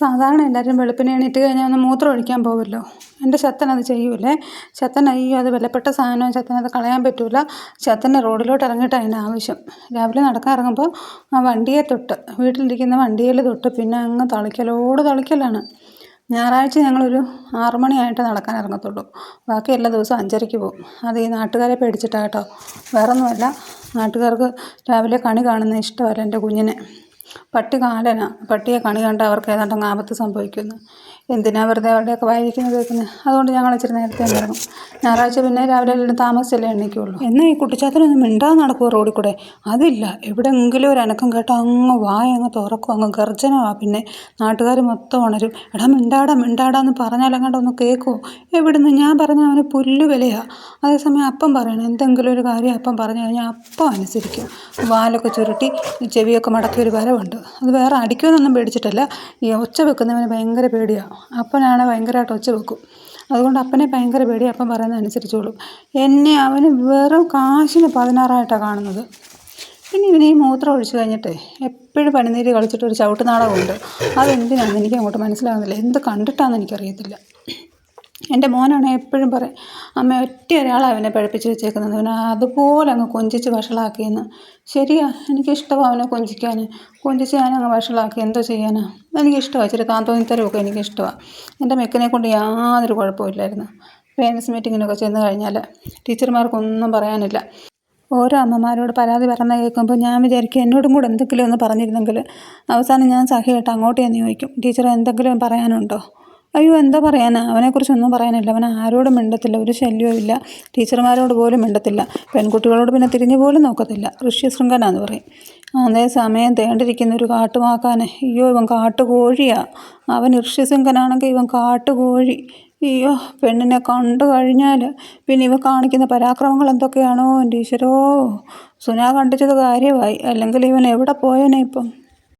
സാധാരണ എല്ലാവരും വെളുപ്പിനെ എണീറ്റ് കഴിഞ്ഞാൽ ഒന്ന് മൂത്രം ഒഴിക്കാൻ പോകുമല്ലോ. എൻ്റെ ശത്തനത് ചെയ്യൂലേ. ശത്തൻ അയ്യോ അത് വിലപ്പെട്ട സാധനം, ശത്തനത് കളയാൻ പറ്റൂല. ശത്തന് റോഡിലോട്ട് ഇറങ്ങിയിട്ട് അതിൻ്റെ ആവശ്യം. രാവിലെ നടക്കാൻ ഇറങ്ങുമ്പോൾ ആ വണ്ടിയെ തൊട്ട്, വീട്ടിലിരിക്കുന്ന വണ്ടിയിൽ തൊട്ട് പിന്നെ അങ്ങ് തളിക്കലോട് തളിക്കലാണ്. ഞായറാഴ്ച ഞങ്ങളൊരു 6 മണിയായിട്ട് നടക്കാൻ ഇറങ്ങത്തുള്ളൂ. ബാക്കി എല്ലാ ദിവസവും 5:30-ക്ക് പോകും. അത് ഈ നാട്ടുകാരെ പേടിച്ചിട്ടാണ് കേട്ടോ, വേറൊന്നുമല്ല. നാട്ടുകാർക്ക് രാവിലെ കണി കാണുന്നത് ഇഷ്ടമല്ല എൻ്റെ കുഞ്ഞിനെ. പട്ടി കാലനാ. പട്ടിയെ കണി കണ്ട അവർക്ക് ഏതാണ്ടങ്ങ് ആപത്ത് സംഭവിക്കുന്നു. എന്തിനാ വെറുതെ അവരുടെയൊക്കെ വായിരിക്കുന്നത് കേൾക്കുന്നത്. അതുകൊണ്ട് ഞങ്ങൾ ഇച്ചിരി നേരത്തെ ഇറങ്ങും. ഞായറാഴ്ച പിന്നെ രാവിലെ എല്ലാം താമസിച്ചല്ലേ എണീക്കുള്ളൂ. എന്നാൽ ഈ കുട്ടിച്ചാത്തനൊന്നും മിണ്ടാതെ നടക്കുമോ റോഡിൽ കൂടെ? അതില്ല. എവിടെയെങ്കിലും ഒരു അനക്കം കേട്ടാൽ അങ്ങ് അങ്ങ് തുറക്കും, അങ്ങ് ഗർജനമാണ്. പിന്നെ നാട്ടുകാർ മൊത്തം ഉണരും. എടാ മിണ്ടാടാന്ന് പറഞ്ഞാലങ്ങാണ്ട് ഒന്ന് കേൾക്കുമോ? എവിടുന്ന്? ഞാൻ പറഞ്ഞാൽ അവന് പുല്ല് വിലയാണ്. അതേസമയം അപ്പം പറയണം, എന്തെങ്കിലും ഒരു കാര്യം അപ്പം പറഞ്ഞു കഴിഞ്ഞാൽ അപ്പം അനുസരിക്കും. വാലൊക്കെ ചുരുട്ടി ചെവിയൊക്കെ മടക്കി ഒരു വരവുണ്ട്. അത് വേറെ അടിക്കുമെന്നൊന്നും പേടിച്ചിട്ടല്ല, ഈ ഒച്ച വെക്കുന്നവന് ഭയങ്കര പേടിയാണ്. അപ്പനാണ് ഭയങ്കരമായിട്ട് ഒച്ച വെക്കും. അതുകൊണ്ട് അപ്പനെ ഭയങ്കര പേടിയാണ്. അപ്പം പറയുന്നത് അനുസരിച്ചോളും. എന്നെ അവന് വെറും കാശിന് 16ആയിട്ടാണ് കാണുന്നത്. പിന്നെ ഇവന് ഈ മൂത്രം ഒഴിച്ച് കഴിഞ്ഞിട്ടേ എപ്പോഴും പനിനീര് കളിച്ചിട്ട് ഒരു ചവിട്ട് നാടകമുണ്ട്. അതെന്തിനാണെന്ന് എനിക്ക് അങ്ങോട്ട് മനസ്സിലാകുന്നില്ല. എന്ത് കണ്ടിട്ടാണെന്ന് എനിക്കറിയത്തില്ല. എൻ്റെ മോനാണെങ്കിൽ എപ്പോഴും പറയും, അമ്മ ഒറ്റ ഒരാളാണ് അവനെ പഠിപ്പിച്ച് വെച്ചേക്കുന്നത്, അവനെ അതുപോലെ അങ്ങ് കൊഞ്ചിച്ച് വഷളാക്കിയെന്ന്. ശരിയാ, എനിക്കിഷ്ടമാണ് അവനെ കൊഞ്ചിച്ച് ഞാനങ്ങ് വഷളാക്കി. എന്തോ ചെയ്യാനാ, എനിക്കിഷ്ടമാണ്. ഇച്ചിരി താന്തോന്നിത്തരമൊക്കെ എനിക്കിഷ്ടമാണ്. എൻ്റെ മെക്കിനെ കൊണ്ട് യാതൊരു കുഴപ്പമില്ലായിരുന്നു. പേരൻസ് മീറ്റിങ്ങിനൊക്കെ ചെന്ന് കഴിഞ്ഞാൽ ടീച്ചർമാർക്കൊന്നും പറയാനില്ല. ഓരോ അമ്മമാരോട് പരാതി പറയുന്നത് കേൾക്കുമ്പോൾ ഞാൻ വിചാരിക്കും എന്നോടും കൂടെ എന്തെങ്കിലും ഒന്ന് പറഞ്ഞിരുന്നെങ്കിൽ. അവസാനം ഞാൻ സഹിയായിട്ട് അങ്ങോട്ട് ചെന്ന് ചോദിക്കും, ടീച്ചർ എന്തെങ്കിലും പറയാനുണ്ടോ? അയ്യോ എന്താ പറയാനാ, അവനെക്കുറിച്ചൊന്നും പറയാനില്ല. അവൻ ആരോടും മിണ്ടത്തില്ല, ഒരു ശല്യവും ഇല്ല. ടീച്ചർമാരോട് പോലും മിണ്ടത്തില്ല. പെൺകുട്ടികളോട് പിന്നെ തിരിഞ്ഞു പോലും നോക്കത്തില്ല. ഋഷ്യശൃംഖനാന്ന് പറയും. അതേസമയം തേണ്ടിരിക്കുന്ന ഒരു കാട്ടുമാക്കാനെ, അയ്യോ ഇവൻ കാട്ടുകോഴിയാണ്. അവൻ ഋഷ്യശൃംഖനാണെങ്കിൽ ഇവൻ കാട്ടുകോഴി. അയ്യോ, പെണ്ണിനെ കണ്ടു കഴിഞ്ഞാൽ പിന്നെ ഇവ കാണിക്കുന്ന പരാക്രമങ്ങൾ എന്തൊക്കെയാണോ എൻ്റെ ഈശ്വരോ. സുനാ കണ്ടിച്ചത് കാര്യമായി, അല്ലെങ്കിൽ ഇവൻ എവിടെ പോയേനെ ഇപ്പം.